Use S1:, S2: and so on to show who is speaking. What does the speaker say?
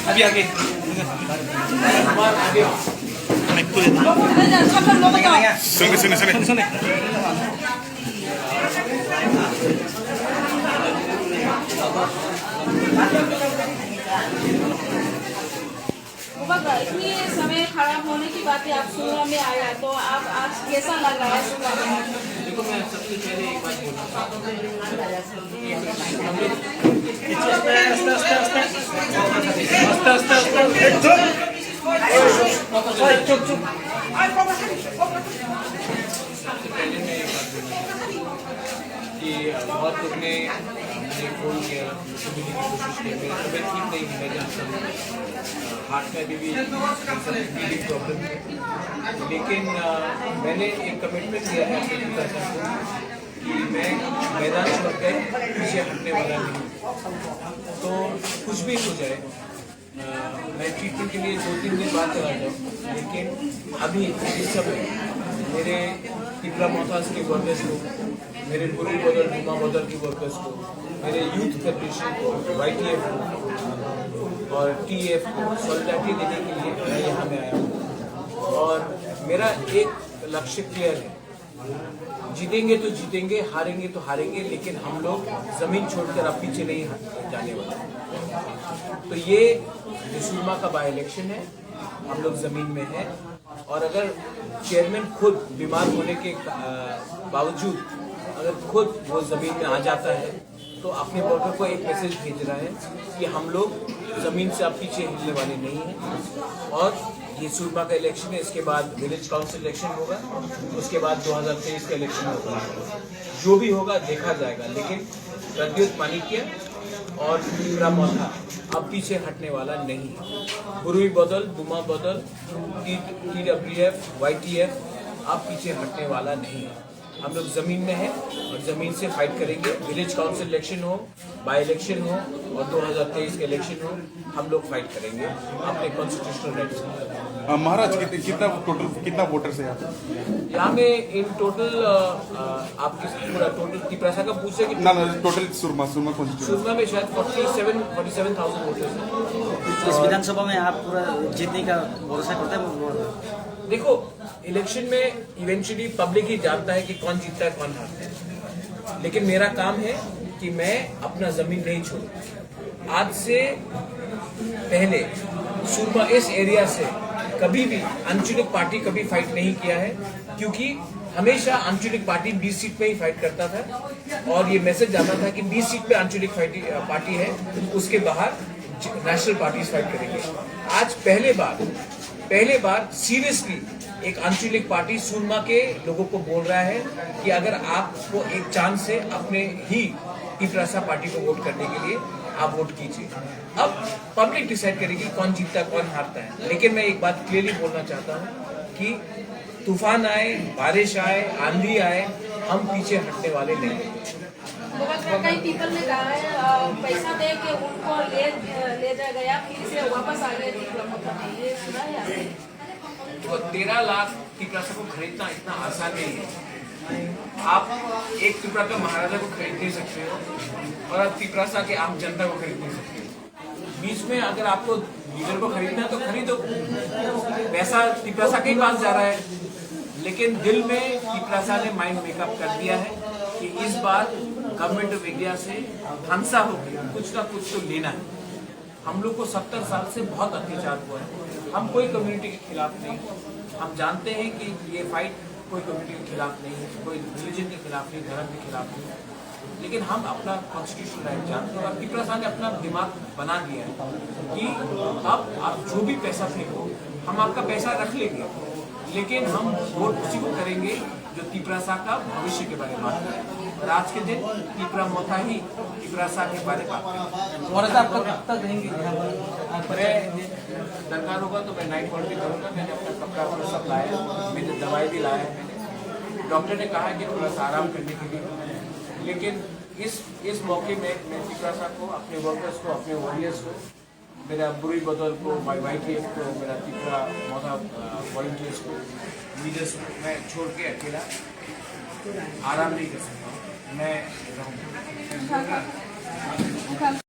S1: अभी आगे सुने
S2: इतनी समय खराब होने की बातें आप सुनने में आया तो आप आज कैसा लग रहा है सुबह में?
S1: देखो मैं सबसे पहले एक बात बोलना चाहता हूँ कि बहुत लोग ने मुझे फोन किया, मुझे मिलने की कोशिश की, मेरी तबीयत ठीक नहीं है, मैं जानता हूँ हार्ट में भी प्रॉब्लम है, लेकिन मैंने एक कमिटमेंट दिया है अपने प्रशासन को कि मैं मैदान छोड़ कर पीछे हटने वाला नहीं। तो कुछ भी हो जाए, मैं ट्रीटमेंट के लिए 2-3 दिन बाद चला जाऊँ, लेकिन अभी इस समय मेरे पिपरा मोहताज के वर्कर्स को, मेरे बुरी बदल जुमा बदल के वर्कर्स को, मेरे यूथ फेडरेशन को, YTF को और TF को सॉलिडारिटी देने के लिए मैं यहाँ में आया हूँ। और मेरा एक लक्ष्य क्लियर है, जीतेंगे तो जीतेंगे, हारेंगे तो हारेंगे, लेकिन हम लोग जमीन छोड़कर अब पीछे नहीं जाने वाले। तो ये सुरमा का बाई इलेक्शन है, हम लोग जमीन में हैं, और अगर चेयरमैन खुद बीमार होने के बावजूद अगर खुद वो जमीन में आ जाता है तो अपने वर्कर को एक मैसेज भेज रहा है कि हम लोग जमीन से अब पीछे हिलने वाले नहीं हैं। और ये सुरमा का इलेक्शन है, इसके बाद विलेज काउंसिल इलेक्शन होगा, उसके बाद 2023 का इलेक्शन होगा। जो भी होगा देखा जाएगा, लेकिन प्रद्युत मानिक्य और पिपरा मोथा अब पीछे हटने वाला नहीं है। बुरुई बदल, बुमा बदल, TWF, YTF अब पीछे हटने वाला नहीं है। हम लोग जमीन में हैं और जमीन से फाइट करेंगे। विलेज काउंसिल इलेक्शन हो, बाई इलेक्शन हो और 2023 का इलेक्शन हो, हम लोग फाइट करेंगे अपने कॉन्स्टिट्यूशनल राइट्स।
S3: महाराज कितना वोटर्स है
S1: यहाँ में इन टोटल आपके पूरा टोटल तिपरासा का पूछे कि
S3: ना टोटल सुरमा
S1: में शायद 47,000 वोटर्स हैं।
S4: इस विधानसभा में आप पूरा जीतने का भरोसा करते हैं?
S1: देखो, इलेक्शन में इवेंचुअली पब्लिक ही जानता है कि कौन जीतता है कौन हारता है, लेकिन मेरा काम है कि मैं अपना जमीन नहीं छोड़ूं। आज से पहले सुरमा इस एरिया से कभी भी आंचलिक पार्टी कभी फाइट नहीं किया है, क्योंकि हमेशा आंचलिक पार्टी 20 सीट में ही फाइट करता था और ये मैसेज जाता था कि 20 सीट पे आंचलिक पार्टी है, उसके बाहर नेशनल पार्टीज फाइट करेंगे। आज पहले बार सीरियसली एक आंचलिक पार्टी सुरमा के लोगों को बोल रहा है कि अगर आपको एक चांस है अपने ही पिपरासा पार्टी को वोट करने के लिए, आप वोट कीजिए। अब पब्लिक डिसाइड करेगी कौन जीतता कौन हारता है, लेकिन मैं एक बात क्लियरली बोलना चाहता हूँ कि तूफान आए, बारिश आए, आंधी आए, हम पीछे हटने वाले नहीं।
S2: कई पीपल ने कहा है पैसा दे के उनको ले जा गया, फिर से वापस आ गए। ये सुना है आपने?
S1: तो 13 लाख पिपरासा को खरीदना इतना आसान नहीं है। आप एक पिपरा का महाराजा को खरीद नहीं सकते हो और आप पिपरासा के आम जनता को खरीद नहीं सकते हो। बीच में अगर आपको लीडर को खरीदना है तो खरीदो, पैसा पिपरासा के पास जा रहा है, लेकिन दिल में पिपरासा ने माइंड मेकअप कर दिया है कि इस बार गवर्नमेंट ऑफ इंडिया से हंसा होकर कुछ ना कुछ तो लेना है। हम लोग को 70 साल से बहुत अत्याचार हुआ है, हम कोई कम्युनिटी के खिलाफ नहीं। हम जानते हैं कि ये फाइट कोई कम्युनिटी के खिलाफ नहीं है, कोई रिलीजन के खिलाफ नहीं, धर्म के खिलाफ नहीं, लेकिन हम अपना कॉन्स्टिट्यूशनल राइट जानते हैं। और पिपरासा ने अपना दिमाग बना दिया है कि अब आप जो भी पैसा फेंको, हम आपका पैसा रख लेंगे, लेकिन हम वोट उसी को करेंगे जो पिपरासा का भविष्य के बारे में बात करें। और आज के दिन पिपरा मोथा ही पिपरासा के बारे में बात करें। दरकार होगा तो मैं नाइट वॉर्ड भी करूँगा। मैंने अपना कपड़ा सब लाया, मैंने दवाई भी लाया है, मैंने डॉक्टर ने कहा कि थोड़ा सा आराम करने के लिए, लेकिन इस मौके में मैं तिक्रासा को, अपने वर्कर्स को, अपने वॉरियर्स को, मेरा बुरी बदल को, YYTF को, मेरा तिक्रा मौका वॉलंटियर्स को, लीडर्स को मैं छोड़ के अकेला आराम नहीं कर सकता हूँ। मैं रहूँगा।